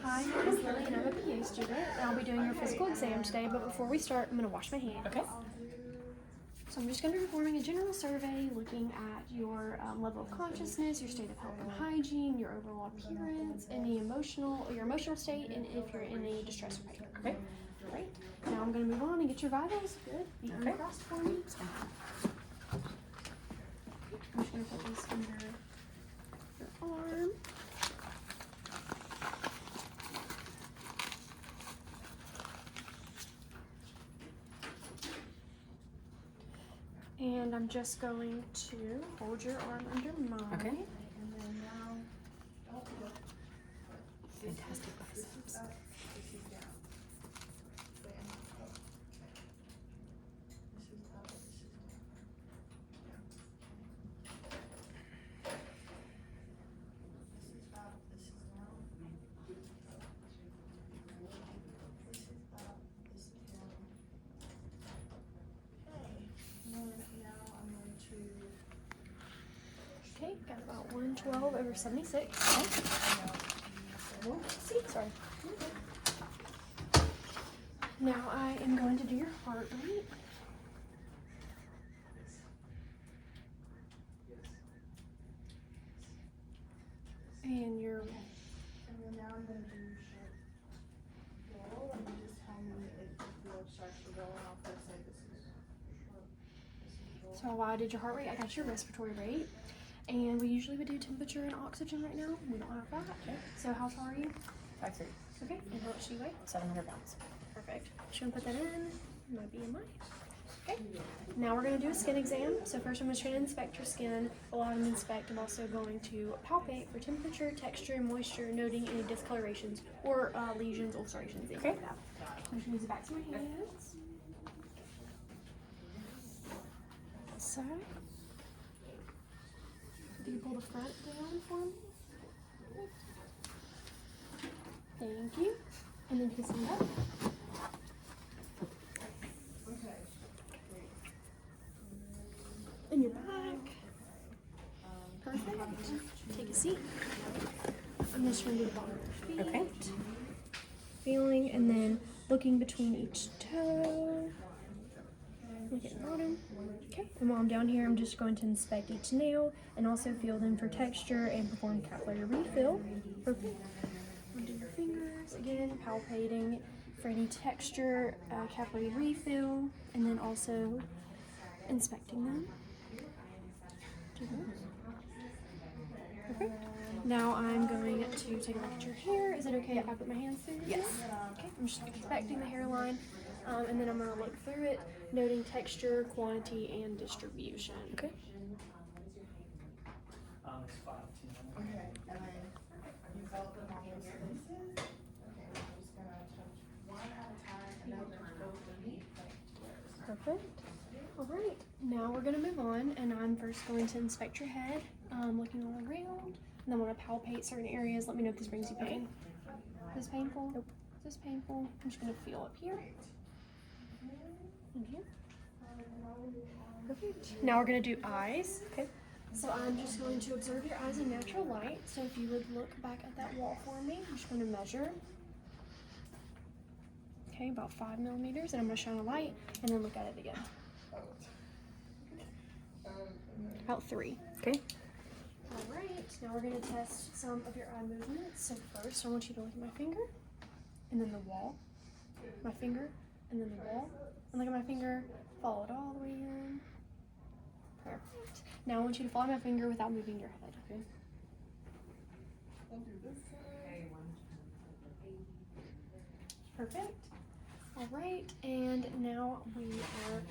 Hi, my name is Lily and I'm a PA student and I'll be doing your physical exam today, but before we start, I'm going to wash my hands. Okay. So I'm just going to be performing a general survey looking at your level of consciousness, your state of health and hygiene, your overall appearance, your emotional state, and if you're in any distress or pain. Okay. Great. Now I'm going to move on and get your vitals. Good. Feet uncrossed for me. I'm just going to put this under your arm. And I'm just going to hold your arm under mine. Okay. Fantastic biceps. Okay, got about 112 over 76. See, sorry. Now I am going to do your heart rate. And your now I'm going to do short roll, and you just tell me if the field starts to roll, and I'll first say this is short, So while I did your heart rate, I got your respiratory rate. And we usually would do temperature and oxygen right now. We don't have that. Okay. So how tall are you? 5'3". Okay. And how much do you weigh? 700 pounds. Perfect. Just gonna put that in. My BMI. Okay. Now we're gonna do a skin exam. So first I'm gonna try to inspect your skin. While I'm inspect, I'm also going to palpate for temperature, texture, and moisture, noting any discolorations or lesions, ulcerations, anything like that. I'm just gonna use the backs of my hands. So, can you pull the front down for me? Thank you. And then kiss me up. And your back. Perfect. Take a seat. I'm just going to do the bottom of your feet. Okay. Feeling and then looking between each toe. Look at the bottom. Okay. And while I'm down here, I'm just going to inspect each nail and also feel them for texture and perform capillary refill. Perfect. Undo your fingers. Again, palpating for any texture, capillary refill, and then also inspecting them. Perfect. Now I'm going to take a look at your hair. Is it okay if I put my hands through? Yes. Okay. I'm just inspecting the hairline, and then I'm going to look through it, noting texture, quantity, and distribution. Okay. Okay, and then you felt them on those places? Okay, I'm just going to touch one at a time, and then go underneath. Perfect. All right. Now we're going to move on, and I'm first going to inspect your head, looking all around, and then I'm going to palpate certain areas. Let me know if this brings you pain. Is this painful? Nope. Is this painful? I'm just going to feel up here. And here. Perfect. Now we're going to do eyes. Okay. So I'm just going to observe your eyes in natural light. So if you would look back at that wall for me, I'm just going to measure. Okay, about 5 millimeters, and I'm going to shine a light and then look at it again. About 3. Okay. All right, now we're going to test some of your eye movements. So first, I want you to look at my finger, and then the wall, my finger, and then the wall, and look at my finger, follow it all the way in. Perfect. Now I want you to follow my finger without moving your head, okay? Perfect. All right, and now we are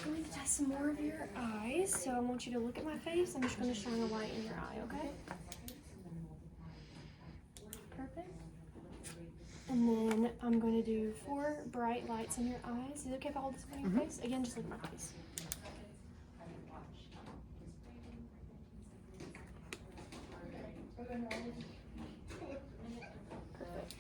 going to test some more of your eyes. So I want you to look at my face. I'm just going to shine a light in your eye, okay? Perfect. And then I'm going to do 4 bright lights in your eyes. Is it okay if I hold this in your face? Again, just look at my face. Perfect.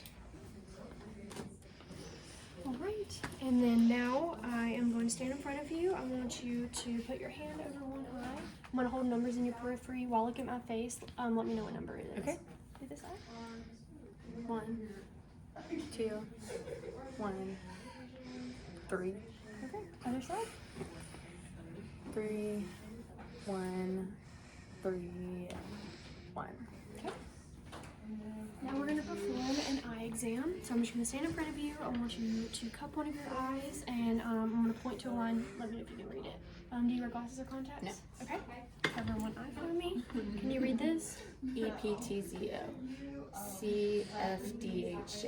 All right, and then now I am going to stand in front of you. I want you to put your hand over one eye. I'm going to hold numbers in your periphery while looking at my face. Let me know what number it is. Okay. Do this eye. 1, 2, 1, 3. Okay, other side. 3, 1, 3, 1. Okay. Now we're going to perform an eye exam. So I'm just going to stand in front of you. I want you to cup one of your eyes, and I'm going to point to a line. Let me know if you can read it. Do you wear glasses or contacts? No. Okay. Cover one eye for me. Can you read this? EPTZO, CFDHJ,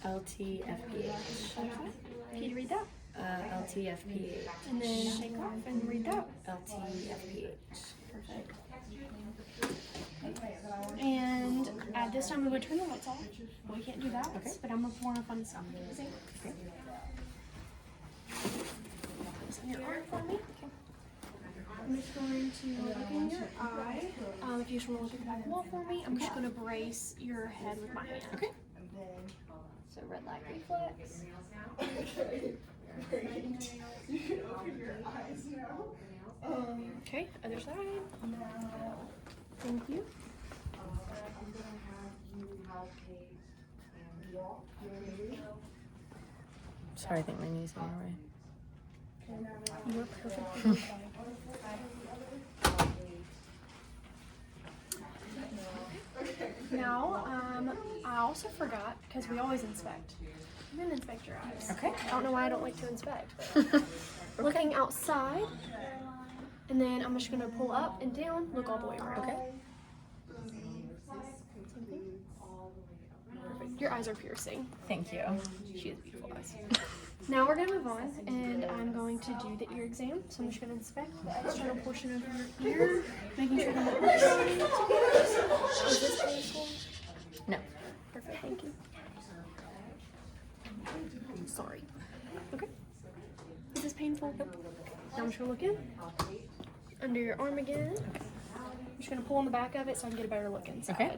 LTFPH, Other side. Can you read that? LTFPH, And then take off and read that. LTFPH. Perfect. And at this time, we would turn the lights off. We can't do that, Okay. but I'm going to perform a fun sound. Okay. Place on your arm for me. Okay. I'm just going to look in your eye. If you just want to look at the back wall for me, I'm just going to brace your head with my hand. Okay. So red light reflex. You can open your eyes now. Okay, other side. Thank you. I'm gonna have you help Kate and walk. Sorry, I think my knee's in the way. You are perfectly fine. Now, I also forgot, because we always inspect. I'm going to inspect your eyes. Okay. I don't know why I don't like to inspect. But looking outside, and then I'm just going to pull up and down, look all the way around. Okay. Perfect. Your eyes are piercing. Thank you. She has beautiful eyes. Now we're going to move on, and I'm going to do the ear exam. So I'm just going to inspect the external portion of your ear, making sure that is this painful? No. Perfect, thank you. Sorry. Okay. Is this painful? Nope. Now I'm just going to look in. Under your arm again. I'm just going to pull on the back of it so I can get a better look inside. Okay.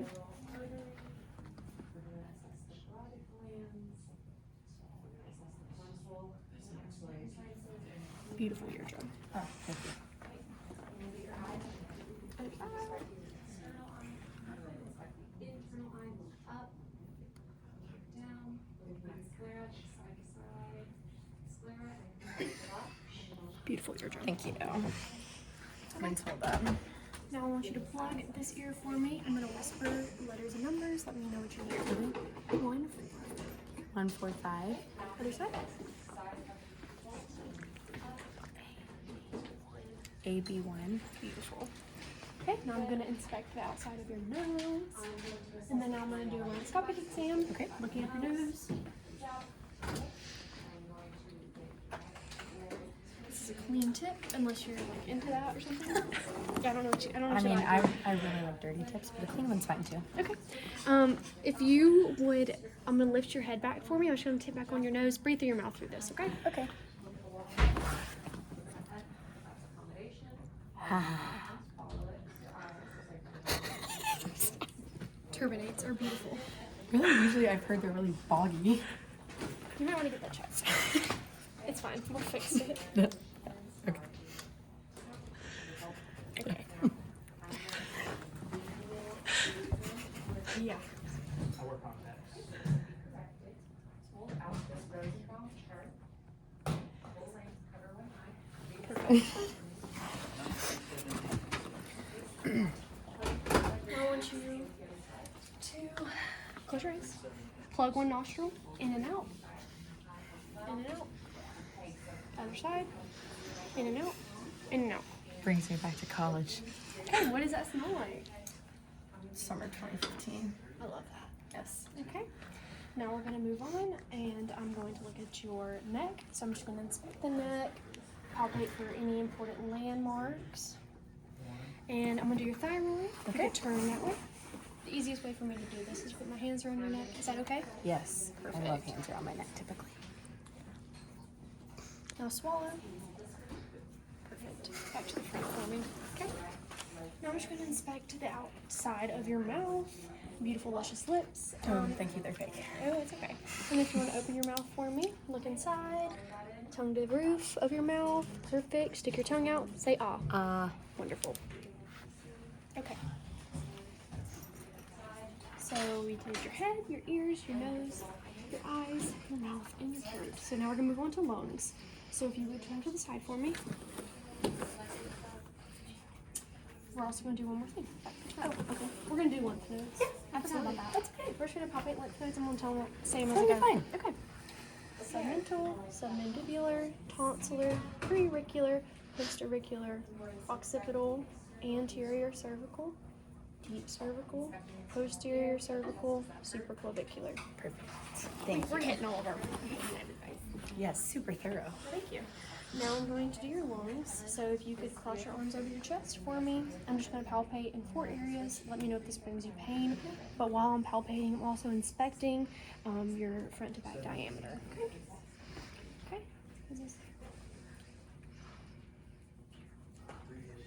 Beautiful eardrum. Oh, thank you. Beautiful eardrum. Thank you. Mine's hold up. Now I want you to plug this ear for me. I'm going to whisper letters and numbers. Let me know what you hear. 1, 145. other side. AB1. Beautiful. Okay, now I'm going to inspect the outside of your nose. And then I'm going to do a laparoscopic exam. Okay. Looking at your nose. This is a clean tip, unless you're like into that or something. Yeah, I don't know what you. I don't know I what you mean, like. I really love dirty tips, but a clean one's fine too. Okay. If you would, I'm going to lift your head back for me. I'm just going to tip back on your nose. Breathe through your mouth through this, okay? Okay. Turbinates are beautiful. Really, usually I've heard they're really boggy. You might want to get that checked. It's fine. We'll fix it. Okay. Okay. Yeah. I wear contacts. I want you to close your eyes. Plug one nostril in and out. In and out. Other side. In and out. In and out. Brings me back to college. Okay, what does that smell like? Summer 2015. I love that. Yes. Okay. Now we're going to move on, and I'm going to look at your neck. So I'm just going to inspect the neck, palpate for any important landmarks. And I'm going to do your thyroid. Okay. You can turn that way. The easiest way for me to do this is put my hands around your neck. Is that okay? Yes. Perfect. I love hands around my neck typically. Now swallow. Perfect. Back to the front for me. Okay. Now I'm just going to inspect the outside of your mouth. Beautiful, luscious lips. Thank you, they're fake. Oh, it's okay. And if you want to open your mouth for me, look inside. Tongue to the roof of your mouth. Perfect. Stick your tongue out. Say ah. Wonderful. Okay. So we did your head, your ears, your nose, your eyes, your mouth, and your throat. So now we're gonna move on to lungs. So if you would turn to the side for me. We're also gonna do one more thing. Oh, okay. We're gonna do lymph nodes. Yeah, I forgot about that. That's okay. We're just gonna palpate lymph nodes and we'll tell them same as That'll I be go. fine. Okay. Submental, submandibular, tonsillar, preauricular, postauricular, occipital, anterior cervical, deep cervical, posterior cervical, supraclavicular. Perfect. Thank We're you. hitting all of our Yes, super thorough. Thank you. Now I'm going to do your lungs. So if you could cross your arms over your chest for me. I'm just going to palpate in 4 areas. Let me know if this brings you pain. But while I'm palpating, I'm also inspecting your front to back diameter. Okay. Okay. Is this...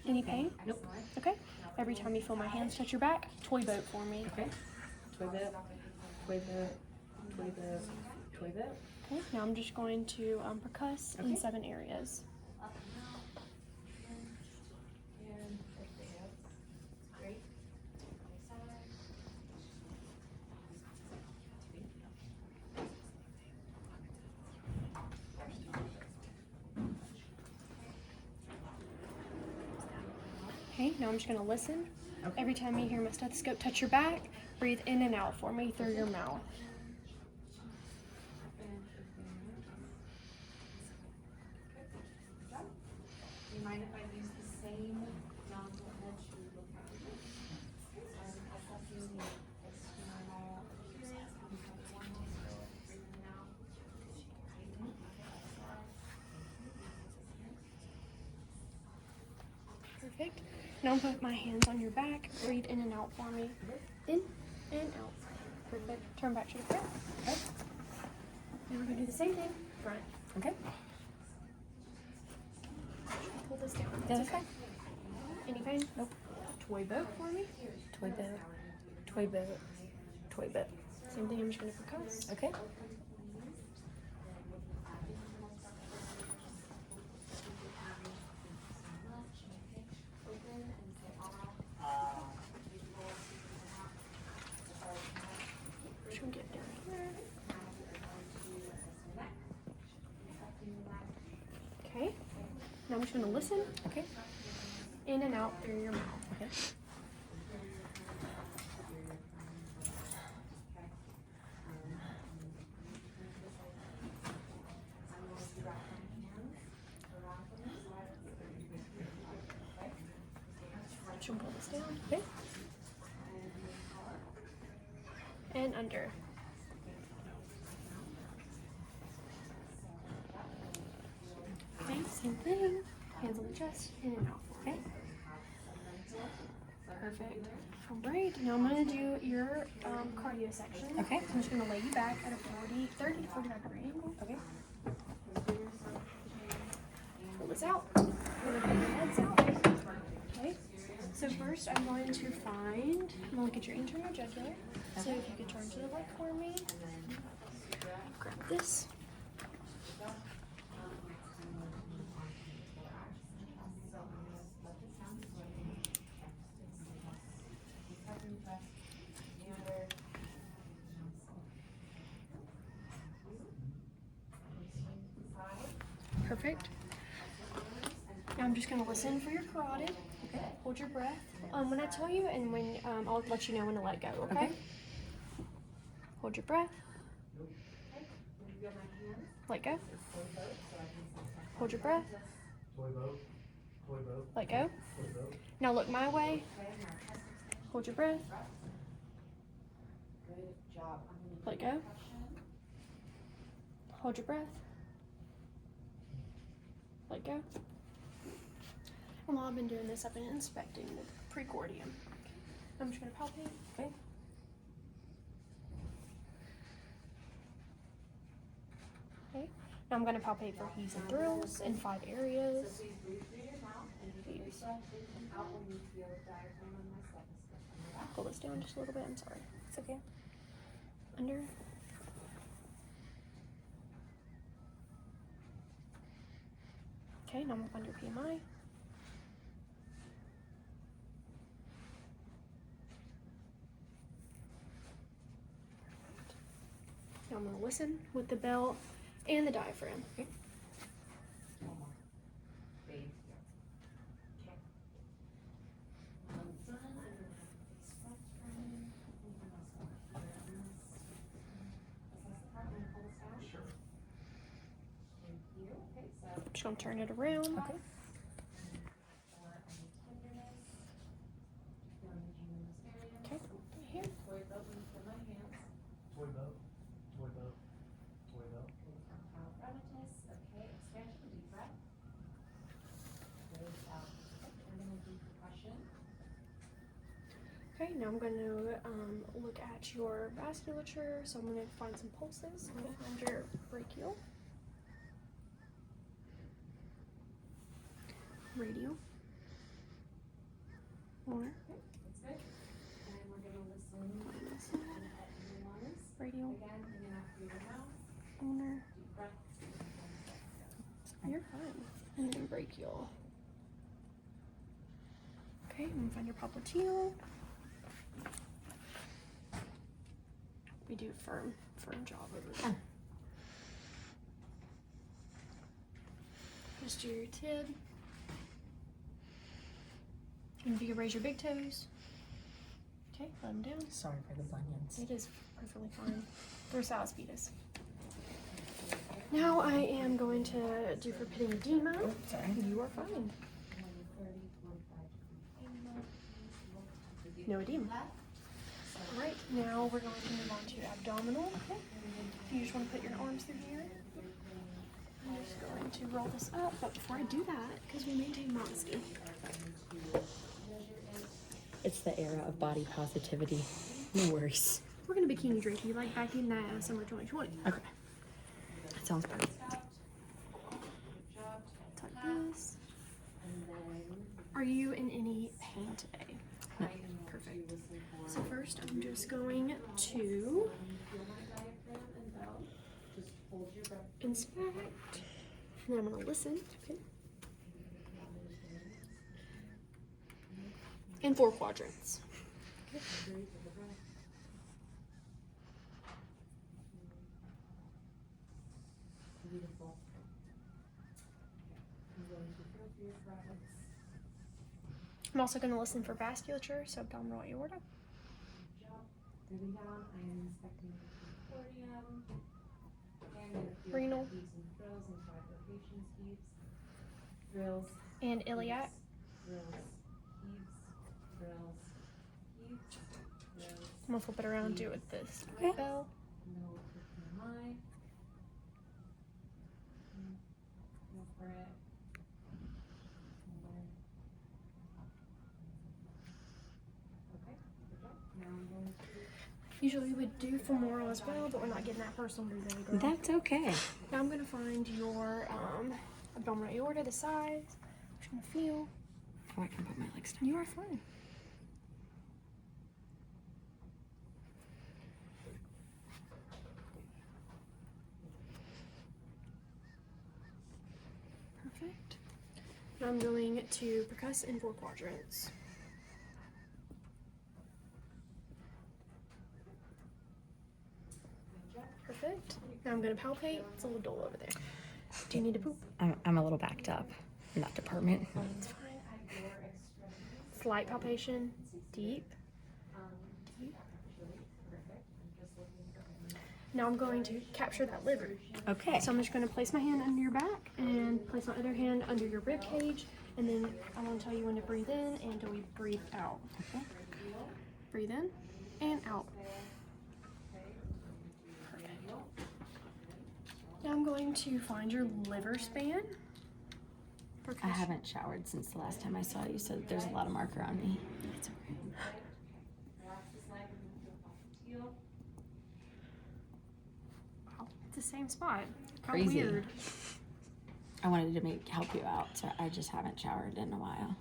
Any pain? Nope. Okay. Every time you feel my hands touch your back, toy boat for me. Okay. Toy bit, toy bit, toy bit, toy bit. Okay. Now I'm just going to percuss in 7 areas. Okay, now I'm just gonna listen. Okay. Every time you hear my stethoscope touch your back, breathe in and out for me through your mouth. Do you mind if I use the same nozzle that you look at? Perfect. Now I'm putting my hands on your back. Breathe in and out for me. In and out. Perfect. Turn back to the front. Okay. Now we're gonna do the same thing. Front. Okay. Pull this down. That's okay. Any pain? Nope. Toy boat for me. Toy bit, toy bit, toy bit. Same thing. I'm just gonna percuss. Okay. Just gonna get down here. Okay. Now I'm just gonna listen. Okay. In and out through your mouth. Okay. Just pull this down. Okay. And under. Okay, same thing. Hands on the chest, in and out. Okay. Perfect. All right. Now I'm gonna do your cardio section. Okay. So I'm just gonna lay you back at a 30 to 45 degree angle. Okay. Pull this out. We're gonna put your heads out. Okay. So first I'm going to look at your internal jugular. So if you could turn to the right for me. Grab this. Perfect. Now I'm just going to listen for your carotid. Okay. Hold your breath. When I tell you, and when I'll let you know when to let go. Okay. Okay. Hold your breath. Let go. Hold your breath. Toy boat, toy boat, Let go. toy boat. Now look my way. Hold your breath. Let go. Hold your breath. Let go. And while I've been doing this, I've been inspecting the precordium. I'm just going to palpate. Okay. Okay. Now I'm going to palpate for heaves and thrills in 5 areas. Heaves. Pull this down just a little bit. I'm sorry. It's okay. Under. Okay, now I'm going to find your PMI. Now I'm gonna listen with the belt and the diaphragm. Okay. Just gonna turn it around. Okay. Okay. Here. Toy boat, toy boat, toy boat. Okay, now I'm going to look at your vasculature. So I'm going to find some pulses. I'm going to find your brachial, radial, ulnar, radial, ulnar. You're fine. And then brachial. Okay, I'm going to find your popliteal. We do firm job over there. Just do your tib. And if you can raise your big toes. Okay, let them down. Sorry for the bunions. It is perfectly fine. They're salspetus. Now I am going to do for pitting edema. Oh, sorry. You are fine. No edema. Alright, now we're going to move on to abdominal. Okay. You just want to put your arms through here. I'm just going to roll this up, but before I do that, because we maintain modesty. It's the era of body positivity. No worries. We're going to bikini drink you like back in summer 2020. Okay. That sounds perfect. Tuck this. Are you in any pain today? No. Perfect. So first I'm just going to inspect, and then I'm going to listen. Okay. In 4 quadrants. Okay. I'm also going to listen for vasculature, so abdominal aorta. Renal. And iliac. I'm going to flip it around and do it with this bell. Usually we would do femoral as well, but we're not getting that personal today, girl. That's okay. Now I'm going to find your abdominal aorta, the size. I'm just going to feel. Oh, I can put my legs down. You are fine. Perfect. Now I'm going to percuss in 4 quadrants. Perfect. Now I'm going to palpate. It's a little dull over there. Do you need to poop? I'm a little backed up in that department. It's fine. Slight palpation. Deep. Deep. Now I'm going to capture that liver. Okay. So I'm just going to place my hand under your back and place my other hand under your rib cage, and then I'm going to tell you when to breathe in and until we breathe out. Okay. Breathe in and out. Perfect. Now I'm going to find your liver span. I haven't showered since the last time I saw you, so there's a lot of marker on me. It's okay. Wow, it's the same spot. How Crazy. weird. I wanted to help you out, so I just haven't showered in a while.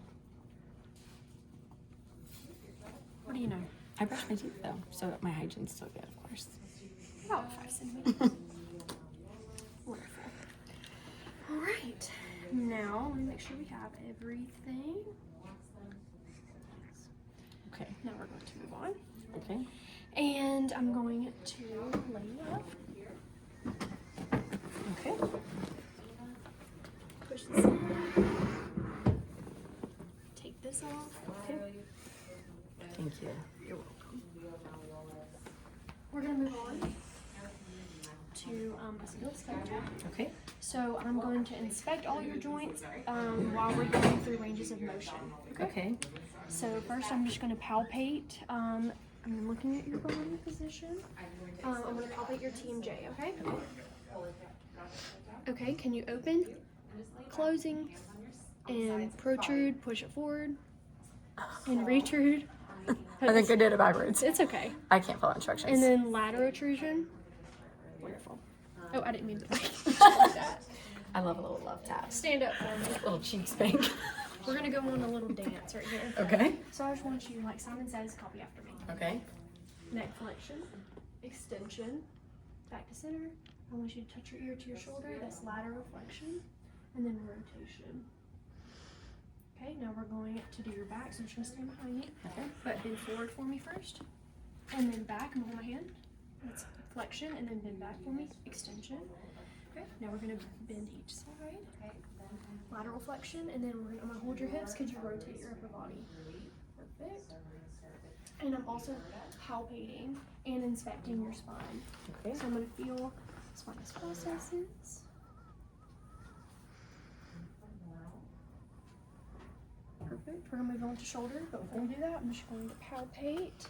What do you know? I brush my teeth though, so my hygiene's still good, of course. About 5 centimeters. Wonderful. All right. Now, let me make sure we have everything. Okay. Now we're going to move on. Okay. And I'm going to lay you up. a skill schedule. Okay. So I'm going to inspect all your joints while we're going through ranges of motion. Okay. So first I'm just going to palpate. I'm looking at your body position. I'm going to palpate your TMJ, okay? Okay, can you open, closing, and protrude, push it forward, and retrude? I think I did it backwards. It's okay. I can't follow instructions. And then lateral protrusion. Wonderful. Oh, I didn't mean to like that. I love a little love tap. Stand up for me. Little cheek spank. We're gonna go on a little dance right here. Okay. So I just want you, like Simon says, copy after me. Okay. Neck flexion, extension, back to center. I want you to touch your ear to your shoulder. That's lateral flexion, and then rotation. Okay, now we're going to do your back. So I'm just gonna stand behind you. Okay. But bend forward for me first, and then back. And hold my hand. That's flexion, and then bend back for me. Extension. Okay. Now we're gonna bend each side. Lateral flexion, and then I'm gonna hold your hips. Could you rotate your upper body? Perfect. And I'm also palpating and inspecting your spine. Okay. So I'm gonna feel spinous processes. Perfect. We're gonna move on to shoulder, but before we do that, I'm just going to palpate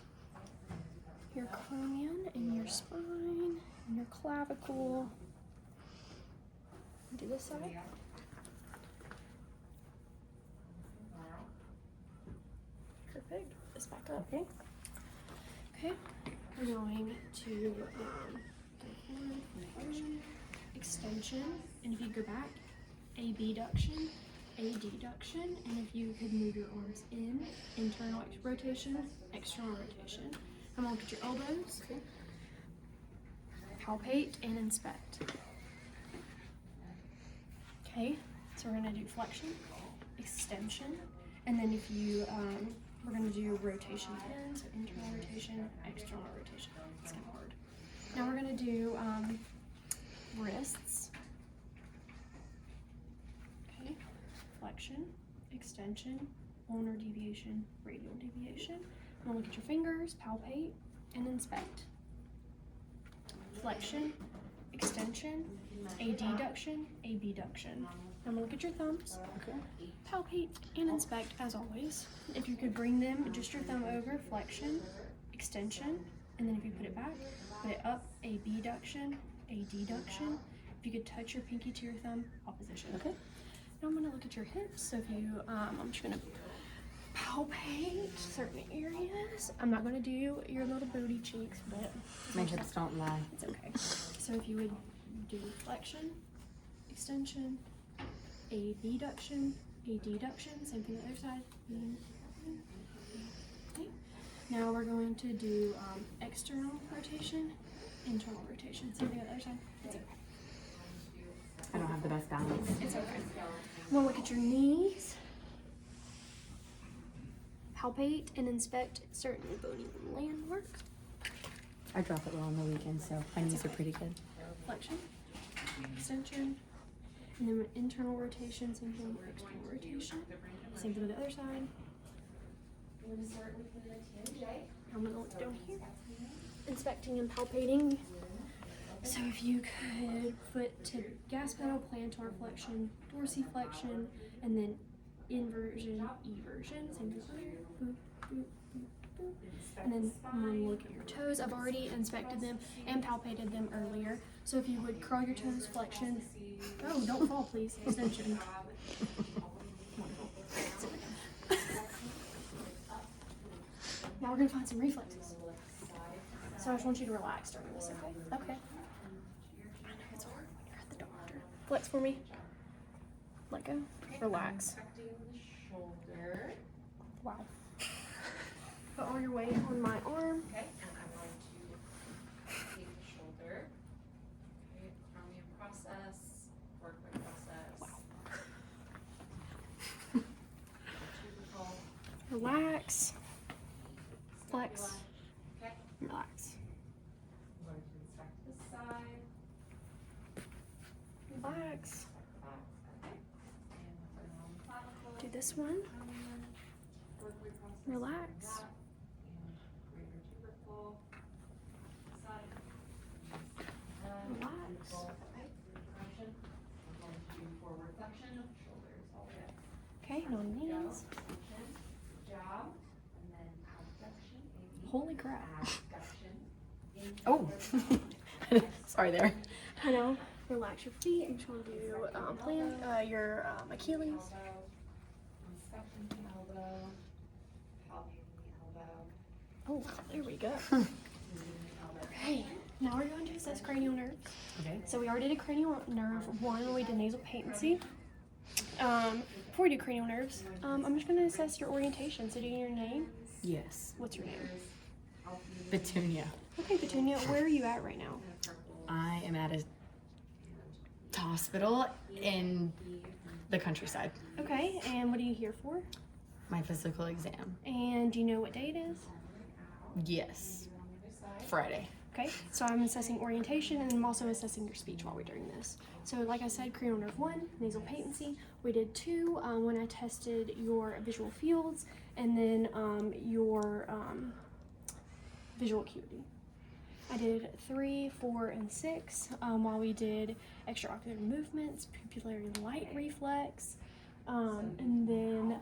your cranium and your spine and your clavicle. Do this side. Perfect. This back up. Okay. Okay. We're going to extension, and if you go back, abduction, adduction, and if you could move your arms in, internal rotation, external rotation. I'm gonna look at your elbows. Palpate and inspect. Okay, so we're gonna do flexion, extension, and then if you, we're gonna do rotation again, so internal rotation, external rotation. It's kind of hard. Now we're gonna do wrists. Okay, flexion, extension, ulnar deviation, radial deviation. I'm gonna look at your fingers, palpate, and inspect. Flexion, extension, adduction, abduction. I'm gonna look at your thumbs, Okay. palpate, and inspect as always. If you could bring them, just your thumb over, flexion, extension, and then if you put it back, put it up, abduction, adduction. If you could touch your pinky to your thumb, opposition. Okay. Now I'm gonna look at your hips. So if you, I'm just gonna palpate certain areas. I'm not gonna do your little booty cheeks, but My hips don't lie. it's okay. So if you would do flexion, extension, abduction, adduction, same thing on the other side. Okay. Now we're going to do external rotation, internal rotation. Same thing on the other side. It's okay. I don't have the best balance. It's okay. I'm gonna look at your knees. Palpate and inspect certain bony landmarks. I drop it well on the weekend, so my knees are pretty good. Flexion, extension, and then with internal rotation, same thing with external rotation. Same thing with the other side. I'm gonna look down here, inspecting and palpating. So if you could foot to gas pedal, plantar flexion, dorsiflexion, and then inversion, eversion. Same thing there. Boop, boop, boop, boop. And then I'm gonna look at your toes. I've already inspected them and palpated them earlier. So if you would curl your toes, flexion. Oh, don't fall, please. Extension. Wonderful. Now we're gonna find some reflexes. So I just want you to relax during this, okay? Okay. I know it's hard when you're at the doctor. Flex for me. Let go. Relax. Shoulder. Wow. Put all your weight on my arm. Okay, and I'm going to take the shoulder. Okay, chromium process, workbook process. Wow. Relax. Flex. Okay, Relax. I'm going to inspect this side. Relax. Okay. And put it on the clavicle. Do this one. Workbook process. Relax. And greater tubercle. Side. Relax. Okay, and on these. Job. And then abduction. Holy crap. Oh, sorry there. I know. Relax your feet. I'm just going to do your Achilles. Elbow. Inspection the elbow. Palpating the elbow. Oh, there we go. Okay, now we're going to assess cranial nerves. Okay. So we already did cranial nerve 1 when we did nasal patency. Before we do cranial nerves, I'm just going to assess your orientation. So do you know your name? Yes. What's your name? Petunia. Okay, Petunia, where are you at right now? I am at a hospital in the countryside. Okay, and what are you here for? My physical exam. And do you know what day it is? Yes. Friday. Okay, so I'm assessing orientation and I'm also assessing your speech while we're doing this. So like I said, cranial nerve 1, nasal patency. We did 2 when I tested your visual fields and then your visual acuity. I did 3, 4, and 6 while we did extraocular movements, pupillary light reflex, and then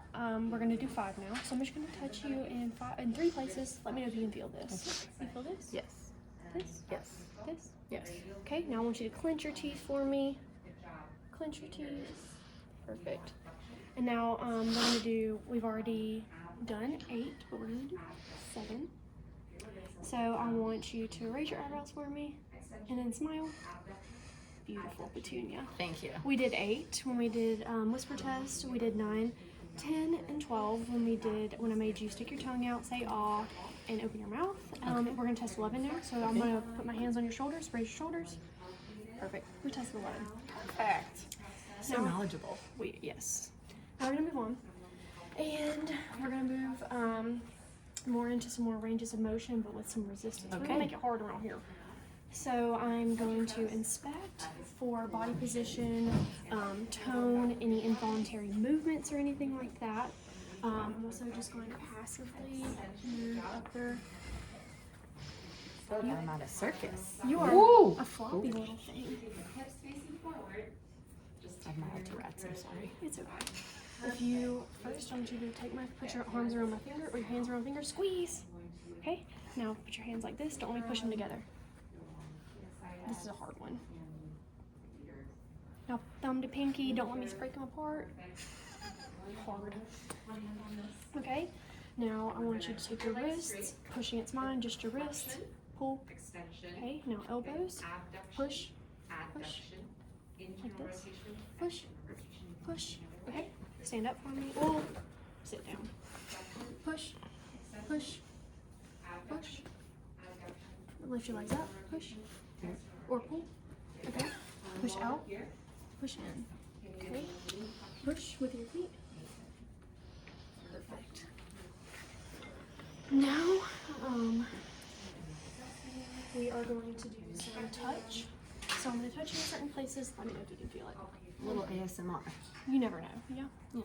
we're going to do 5 now. So I'm just going to touch you in 3 places. Let me know if you can feel this. You feel this? Yes. This? Yes. This? Yes. Okay, now I want you to clench your teeth for me. Clench your teeth. Perfect. And now we're going to do, we've already done 8, but we're going to do 7. So I want you to raise your eyebrows for me and then smile. Beautiful, Petunia. Thank you. We did 8 when we did whisper test. We did 9, 10, and 12 when I made you stick your tongue out, say ah, and open your mouth. We're gonna test 11 now. So I'm gonna put my hands on your shoulders, raise your shoulders. Perfect. We tested 11. Perfect. So Now- knowledgeable. Yes. Now we're gonna move on, and we're gonna move more into some more ranges of motion, but with some resistance. We're Okay. gonna make it hard around here. So I'm going to inspect for body position, tone, any involuntary movements or anything like that. I'm also just going to passively move up there. I'm at a circus. You are Ooh. a floppy little thing. Hips facing forward. I've not Tourette's, I'm sorry. It's okay. If you first, I want you to put your arms around my finger or your hands around my finger, squeeze. Okay. Now put your hands like this. Don't let me push them together. This is a hard one. Now thumb to pinky. Don't let me break them apart. Hard. Okay. Now I want you to take your wrists, push against mine, just your wrists. Pull. Extension. Okay. Now elbows. Push. Adduction. Like this. Push. Push. Okay. Stand up for me. Or sit down. Push. Push. Push. Lift your legs up. Push. Or pull. Okay. Push out. Push in. Okay. Push with your feet. Perfect. Now, we are going to do some touch. So I'm going to touch you in certain places. Let me know if you can feel it. Little ASMR. You never know. Yeah. Yeah.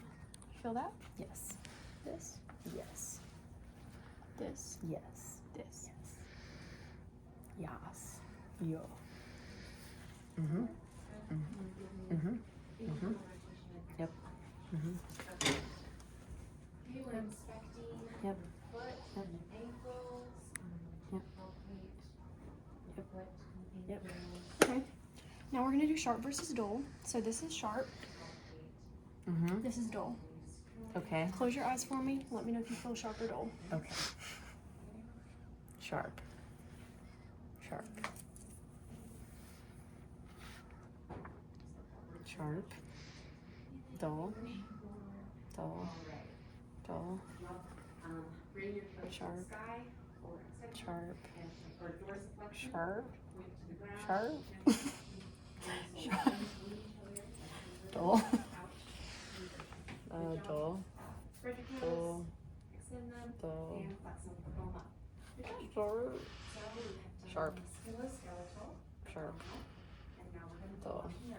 Feel that? Yes. This. Yes. This. Yes. This. Yes. Yo. Mhm. Mhm. Mhm. Mhm. Yep. Mhm. Okay, we're inspecting Yep. foot, Yep. ankles, Yep. foot, Yep. Okay. Now we're going to do sharp versus dull. So this is sharp. Mhm. This is dull. Okay. Close your eyes for me. Let me know if you feel sharp or dull. Okay. Sharp. Sharp. Sharp. Dull. Dull. Dull. bring your toes to Sharp. the sky, or Sharp. or dorsiflexion, Sharp. point to the ground. Sharp. Sharp. Dull. Dull. Spread your toes, Dull. extend them, Dull. and flex them, pull them up. Good job. Sharp. So we have Sharp. musculoskeletal, Sharp. and now we're gonna Dull. go neuro.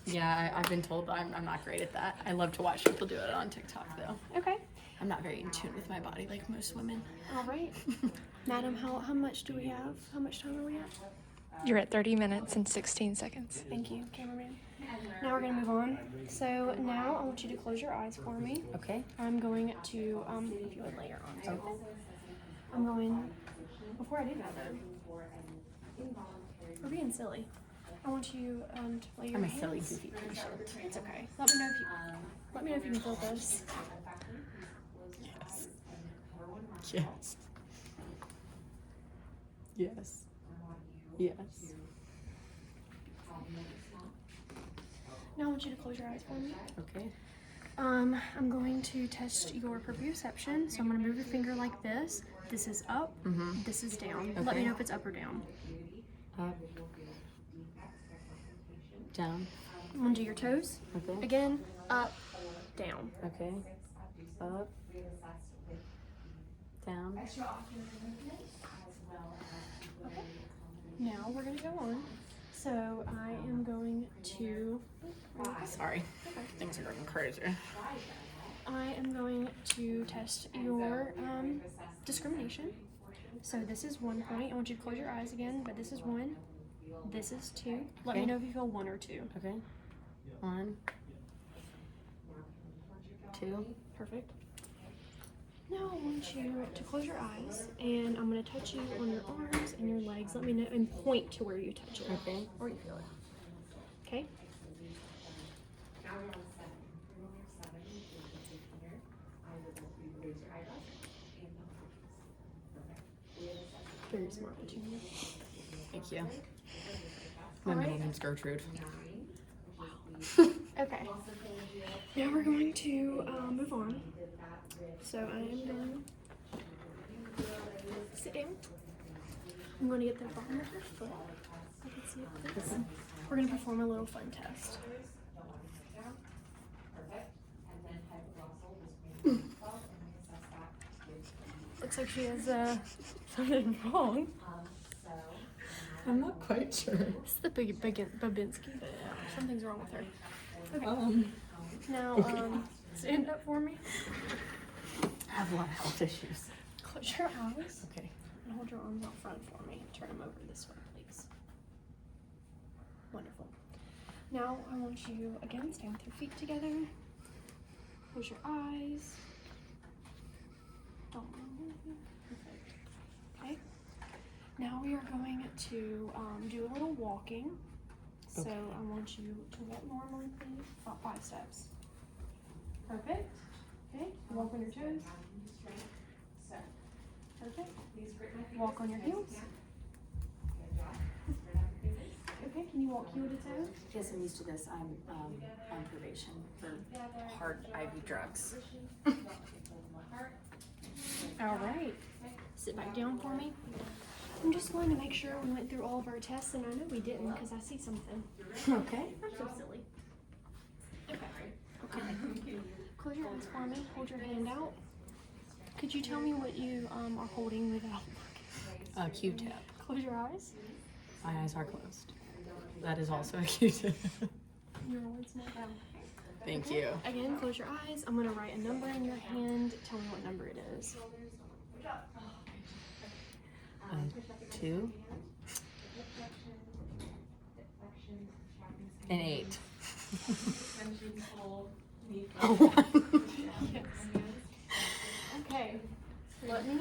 Yeah, I've been told that I'm not great at that. I love to watch people do it on TikTok though. Okay. I'm not very in tune with my body like most women. All right. Madam, how much do we have? How much time are we at? You're at 30 minutes and 16 seconds. Thank you, cameraman. Now we're gonna move on. So now I want you to close your eyes for me. Okay. I'm going to, if you would lay your arms open. I'm going, before I do that though, we're being silly. I want you to lay your I'm a hands. silly, goofy patient. It's okay. Let me know if you can feel this. Yes. Yes. Yes. Now I want you to close your eyes for me. Okay. I'm going to test your proprioception. So I'm gonna move your finger like this. This is up, this is down. Let Okay. me know if it's up or down. Up. Down. I'm gonna do your toes. Okay. Again, up, down. Okay. Up. Down. Now we're gonna go on. So I am going to, Sorry. Things are going crazy. I am going to test your discrimination. So this is 1 point. I want you to close your eyes again, but this is 1. This is 2. Let me Okay. know if you feel 1 or 2. Okay. 1. 2. Perfect. Now I want you to close your eyes, and I'm going to touch you on your arms and your legs. Let me know and point to where you touch it. Okay. Or you feel it. Okay? Very smart, Petunia. Thank you. My All middle right. name's Gertrude. Okay. Now we're going to move on. So I am going to sit down. I'm going to get the bottom of your foot. I can see it fits. We're going to perform a little fun test. Looks like she has something wrong. I'm not quite sure. It's the Babinski, but something's wrong with her. Okay. Now, stand up for me. I have a lot of health issues. Close your eyes. Okay. And hold your arms out front for me. Turn them over this way, please. Wonderful. Now, I want you, again, stand with your feet together. Close your eyes. Don't move. Perfect. Okay. Now we are going to do a little walking. So Okay. I want you to walk normally, please. About 5 steps. Perfect. Okay. Walk on your toes. Perfect. Walk on your heels. Okay. Can you walk heel to toe? Yes, I'm used to this. I'm on probation for hard IV drugs. All right. Sit back down for me. I'm just going to make sure we went through all of our tests, and I know we didn't because I see something. Okay. I'm so silly. Okay. Okay. Close your eyes for me. Hold your hand out. Could you tell me what you are holding without looking? Q-tip. Close your eyes. My eyes are closed. That is also a Q-tip. Your words not down. Thank you. Again, close your eyes. I'm going to write a number in your hand. Tell me what number it is. 2 and 8. Okay. Let me,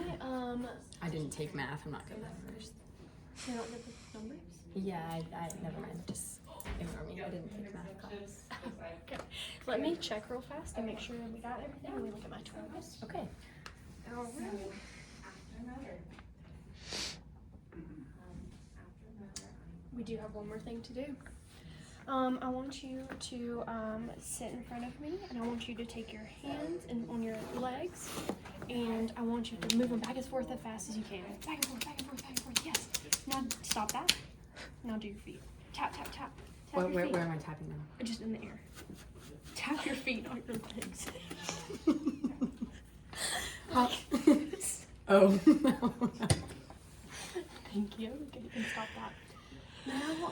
I didn't take math. I'm not good at numbers. you're not good with numbers? Yeah, I never mind. Just ignore me. I didn't take math class. Okay. Let me check real fast and make sure we got everything. Let me look at my tools. Okay. All right. We do have one more thing to do. I want you to sit in front of me, and I want you to take your hands and on your legs, and I want you to move them back and forth as fast as you can. Back and forth, back and forth, back and forth. Yes. Now stop that. Now do your feet. Tap, tap, tap. Tap your feet. Where am I tapping them? Just in the air. Tap your feet on your legs. How? Oh. Thank you. Okay, you can stop that. Now,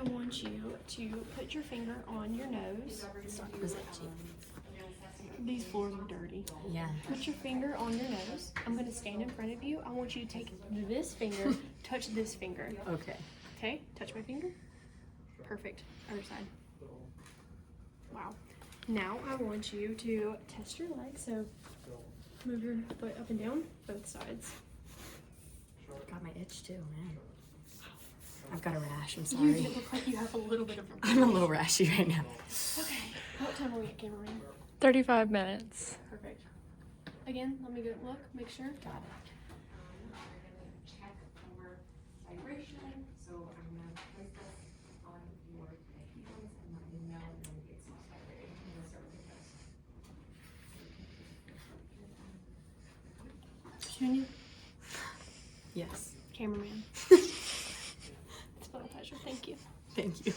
I want you to put your finger on your nose. Was it cheap? These floors are dirty. Yeah. Put your finger on your nose. I'm going to stand in front of you. I want you to take this finger, touch this finger. Okay. Okay, touch my finger. Perfect. Other side. Wow. Now I want you to test your leg. So move your foot up and down, both sides. Got my itch too, man. I've got a rash. I'm You sorry. look like you have a little bit of a I'm a little rashy right now. Okay. What time are we at, cameraman? 35 minutes. Perfect. Again, let me go look, make sure. Got it. We're gonna check for vibration. So I'm gonna place this on your hands and let me know when it stops vibrating. I'm gonna start with the toes. Junior, Yes. cameraman. It's been a pleasure. Thank you. Thank you.